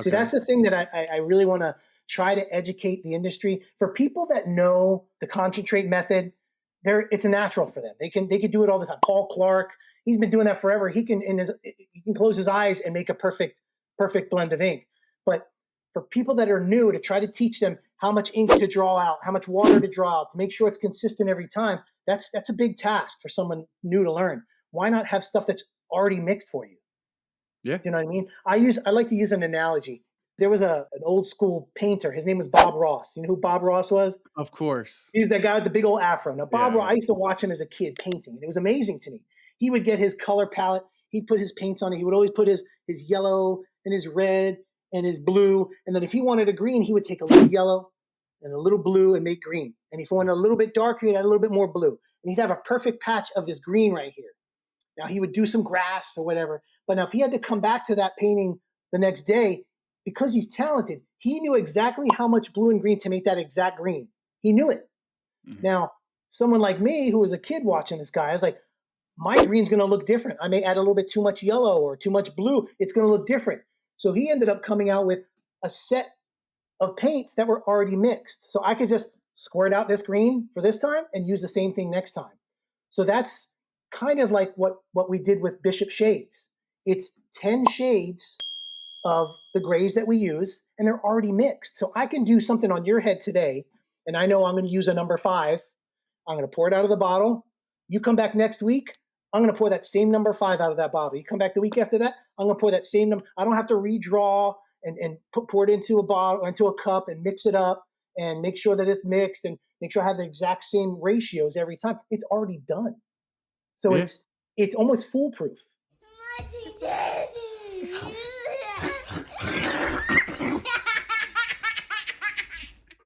See, Okay. that's the thing that I really want to try to educate the industry. For people that know the concentrate method, it's a natural for them. They can do it all the time. Paul Clark, he's been doing that forever. He can close his eyes and make a perfect blend of ink. But for people that are new, to try to teach them how much ink to draw out, how much water to draw out, to make sure it's consistent every time, that's a big task for someone new to learn. Why not have stuff that's already mixed for you? Yeah. Do you know what I mean? I like to use an analogy. There was an old school painter. His name was Bob Ross. You know who Bob Ross was? Of course. He's that guy with the big old afro. Now, Bob Yeah. Ross, I used to watch him as a kid painting, and it was amazing to me. He would get his color palette. He'd put his paints on it. He would always put his yellow and his red and his blue. And then if he wanted a green, he would take a little yellow and a little blue and make green. And if he wanted a little bit darker, he'd add a little bit more blue. And he'd have a perfect patch of this green right here. Now, he would do some grass or whatever. But now if he had to come back to that painting the next day, because he's talented, he knew exactly how much blue and green to make that exact green. He knew it. Mhm. Now, someone like me who was a kid watching this guy, I was like, my green's going to look different. I may add a little bit too much yellow or too much blue. It's going to look different. So he ended up coming out with a set of paints that were already mixed. So I could just squirt out this green for this time and use the same thing next time. So that's kind of like what we did with Bishop Shades. It's 10 shades of the grays that we use, and they're already mixed. So I can do something on your head today, and I know I'm going to use a number 5. I'm going to pour it out of the bottle. You come back next week, I'm going to pour that same number 5 out of that bottle. You come back the week after that, I'm going to pour that same number. I don't have to redraw and pour it into a bottle or into a cup and mix it up and make sure that it's mixed and make sure I have the exact same ratios every time. It's already done. So Yeah. it's almost foolproof.